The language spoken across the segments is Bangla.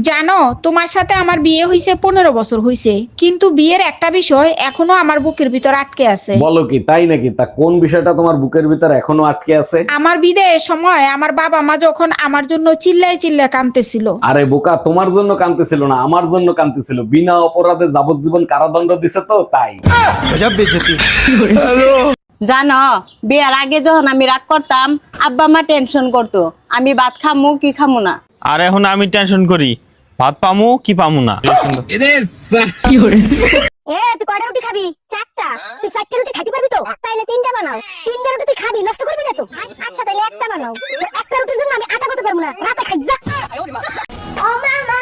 জানো, তোমার সাথে আমার বিয়ে হইছে 15 বছর হইছে, কিন্তু বিয়ের একটা বিষয় এখনো আমার বুকের ভিতর আটকে আছে। বলো কি, তাই নাকি? তা কোন বিষয়টা তোমার বুকের ভিতর এখনো আটকে আছে? আমার বিদায়ের সময় আমার বাবা মা যখন আমার জন্য চিল্লায় চিল্লায় কাঁদতেছিল। আরে বোকা, তোমার জন্য কাঁদতেছিল না, আমার জন্য কাঁদতেছিল। বিনা অপরাধে যাবজ্জীবন কারাদণ্ড দিছে তো তাই। জানো, বিয়ার আগে যখন আমি রাগ করতাম আব্বা মা টেনশন করতো আমি ভাত খামু কি খামু না। আর এখন আমি টেনশন করি ভাত পামু কি পামু না। তুই কয়টা রুটি খাবি? চারটা। তুই চারটা রুটি খাইতে পারবি তো? তাইলে তিনটা বানাও। তিনটা রুটি তুই খাবি, নষ্ট করবি না তো? আচ্ছা তাইলে একটা বানাও। একটা রুটির জন্য আমি আটা করতে পারবো না, রাতে খাই যা। ও মামা,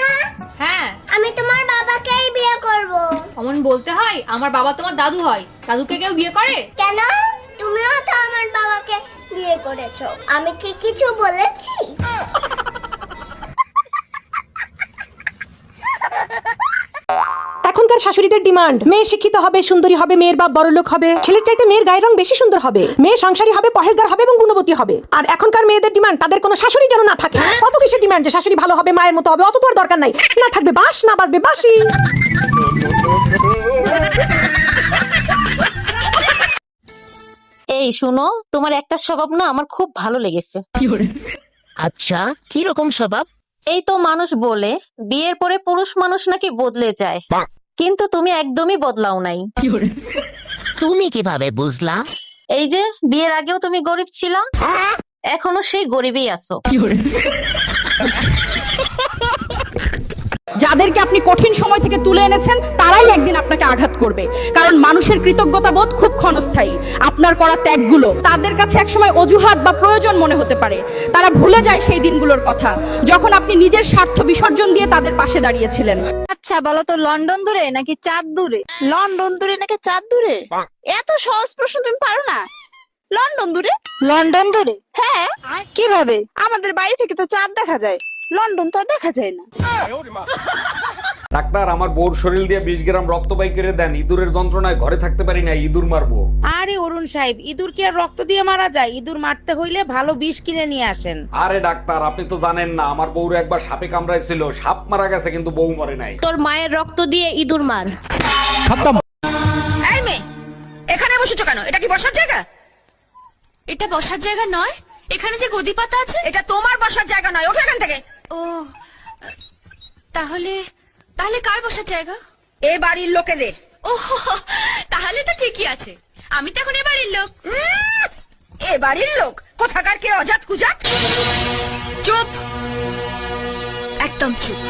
হ্যাঁ, আমি তোমার বাবাকেই বিয়ে করব। অমন বলতে হয়? আমার বাবা তোমার দাদু হয়, দাদুকে কেউ বিয়ে করে? কেন? তুমিও তো আমার বাবাকে বিয়ে করেছো, আমি কি কিছু বলেছি? এখনকার শাশুড়িদের ডিমান্ড, মেয়ে শিক্ষিত হবে, সুন্দরী হবে, মেয়ের বাপ বড়লোক হবে, ছেলের চাইতে মেয়ের গায়ের রং বেশি সুন্দর হবে, মেয়ে সংসারী হবে, পরহেজগার হবে এবং গুণবতী হবে। আর এখনকার মেয়েদের ডিমান্ড তাদের কোনো শাশুড়ি যেন না থাকে। কত কিসের ডিমান্ড যে শাশুড়ি ভালো হবে, মায়ের মতো হবে, অত তো আর দরকার নাই। না থাকবে বাঁশ, না বাজবে বাঁশি। এই শুনো, তোমার একটা স্বভাব না আমার খুব ভালো লেগেছে। আচ্ছা, কি রকম স্বভাব? এই তো মানুষ বলে বিয়ের পরে পুরুষ মানুষ নাকি বদলে যায়, কিন্তু তুমি একদমই বদলাও নাই। তুমি কিভাবে বুঝলা? এই যে বিয়ের আগেও তুমি গরিব ছিলা, এখনো সেই গরিবই আছো। যাদেরকে আপনি কঠিন সময় থেকে তুলে এনেছেন তারাই একদিন আপনাকে আঘাত করবে, কারণ মানুষের কৃতজ্ঞতা বোধ খুব ক্ষণস্থায়ী। আপনার করা ত্যাগগুলো তাদের কাছে একসময় অজুহাত বা প্রয়োজন মনে হতে পারে। তারা ভুলে যায় সেই দিনগুলোর কথা, যখন আপনি নিজের স্বার্থ বিসর্জন দিয়ে তাদের পাশে দাঁড়িয়েছিলেন। আচ্ছা বলো তো, লন্ডন দূরে নাকি চাঁদ দূরে? লন্ডন দূরে নাকি চাঁদ দূরে? এত সহজ প্রশ্ন তুমি পারো না? লন্ডন দূরে। লন্ডন দূরে? হ্যাঁ। কিভাবে? আমাদের বাড়ি থেকে তো চাঁদ দেখা যায়, লন্ডন তো আর দেখা যায় না। ডাক্তার, আমার বউর শরীর দিয়ে 20 গ্রাম রক্ত বাই করে দেন। ইঁদুরের যন্ত্রণায় ঘরে থাকতে পারি না, ইঁদুর মারবো। আরে অরুণ সাহেব, ইঁদুর কি আর রক্ত দিয়ে মারা যায়? ইঁদুর মারতে হইলে ভালো বিষ কিনে নিয়ে আসেন। আরে ডাক্তার, আপনি তো জানেন না, আমার বউর একবার সাপে কামড়াইছিল। সাপ মারা গেছে কিন্তু বউ মরে নাই। তোর মায়ের রক্ত দিয়ে ইঁদুর মার। এই মেয়ে, এখানে বসেছো কেন? এটা কি বসার জায়গা? এটা বসার জায়গা নয়, এখানে যে গদি পাতা আছে। এটা তোমার বসার জায়গা নয়, ওঠো এখান থেকে। ও, তাহলে তাহলে কার বসার জায়গা? এ বাড়ির লোকেদের। ও, তাহলে তো ঠিকই আছে, আমি তো এখন এ বাড়ির লোক। এ বাড়ির লোক কোথাকার কে অজাত কুজাত? চুপ, একদম চুপ।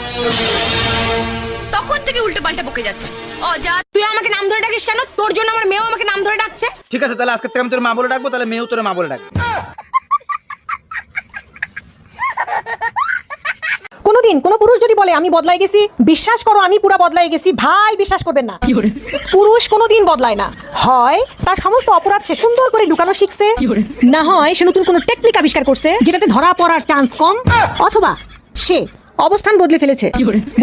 তখন থেকে উল্টো পাল্টা বকে যাচ্ছে। অজাত। তুই আমাকে নাম ধরে ডাকিস কেন? তোর জন্য আমার মেয়েও আমাকে নাম ধরে ডাকছে। ঠিক আছে, তাহলে আজকে থেকে আমি তোর মা বলে ডাকবো, তাহলে মেয়েও তোর মা বলে ডাকবে। কোনোদিন কোনো পুরুষ যদি বলে আমি বদলাই গেছি, বিশ্বাস করো আমি পুরা বদলাই গেছি, ভাই বিশ্বাস করবেন না। পুরুষ কোনোদিন বদলায় না। হয় তার সমস্ত অপরাধ সে সুন্দর করে লুকানো শিখছে, না হয় সে নতুন কোনো টেকনিক আবিষ্কার করছে যেটাতে ধরা পড়ার চান্স কম, অথবা সে অবস্থান বদলে ফেলেছে।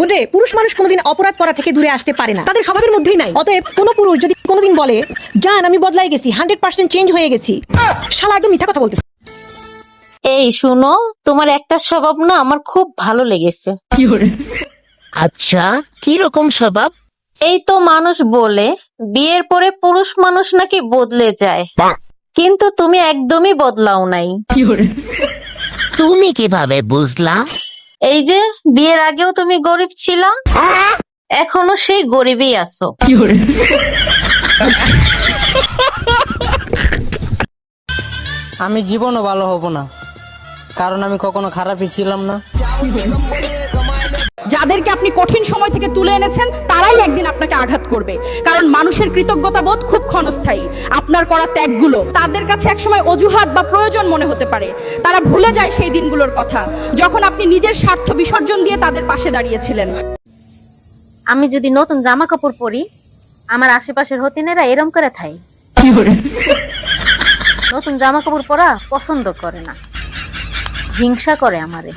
বলে পুরুষ মানুষ কোনোদিন অপরাধ করা থেকে দূরে আসতে পারে না, তাদের স্বভাবের মধ্যেই নাই। অতএব কোনো পুরুষ যদি কোনোদিন বলে জান আমি বদলাই গেছি, 100% চেঞ্জ হয়ে গেছি, শালা একদম মিথ্যা কথা বলতেছে। এই শুনো, তোমার একটা স্বভাব না আমার খুব ভালো লেগেছে। আচ্ছা, কি রকম স্বভাব? এই তো মানুষ বলে বিয়ের পরে পুরুষ মানুষ নাকি বদলে যায়, কিন্তু তুমি একদমই বদলাও নাই। তুমি কিভাবে বুঝলা? এই যে বিয়ের আগেও তুমি গরিব ছিলা, এখনো সেই গরিবই আছো। আমি জীবনও ভালো হব না, কারণ আমি কখনো খারাপই ছিলাম না। যাদেরকে আপনি কঠিন সময় থেকে তুলে এনেছেন তারাই একদিন আপনাকে আঘাত করবে, কারণ মানুষের কৃতজ্ঞতা বোধ খুব ক্ষণস্থায়ী। আপনার করা ত্যাগগুলো তাদের কাছে একসময় অজুহাত বা প্রয়োজন মনে হতে পারে। তারা ভুলে যায় সেই দিনগুলোর কথা, যখন আপনি নিজের স্বার্থ বিসর্জন দিয়ে তাদের পাশে দাঁড়িয়েছিলেন। আমি যদি নতুন জামা কাপড় পরি, আমার আশেপাশের হতিনেরা এরম করে থাই। নতুন জামা কাপড় পরা পছন্দ করে না, হিংসা করে আমারে।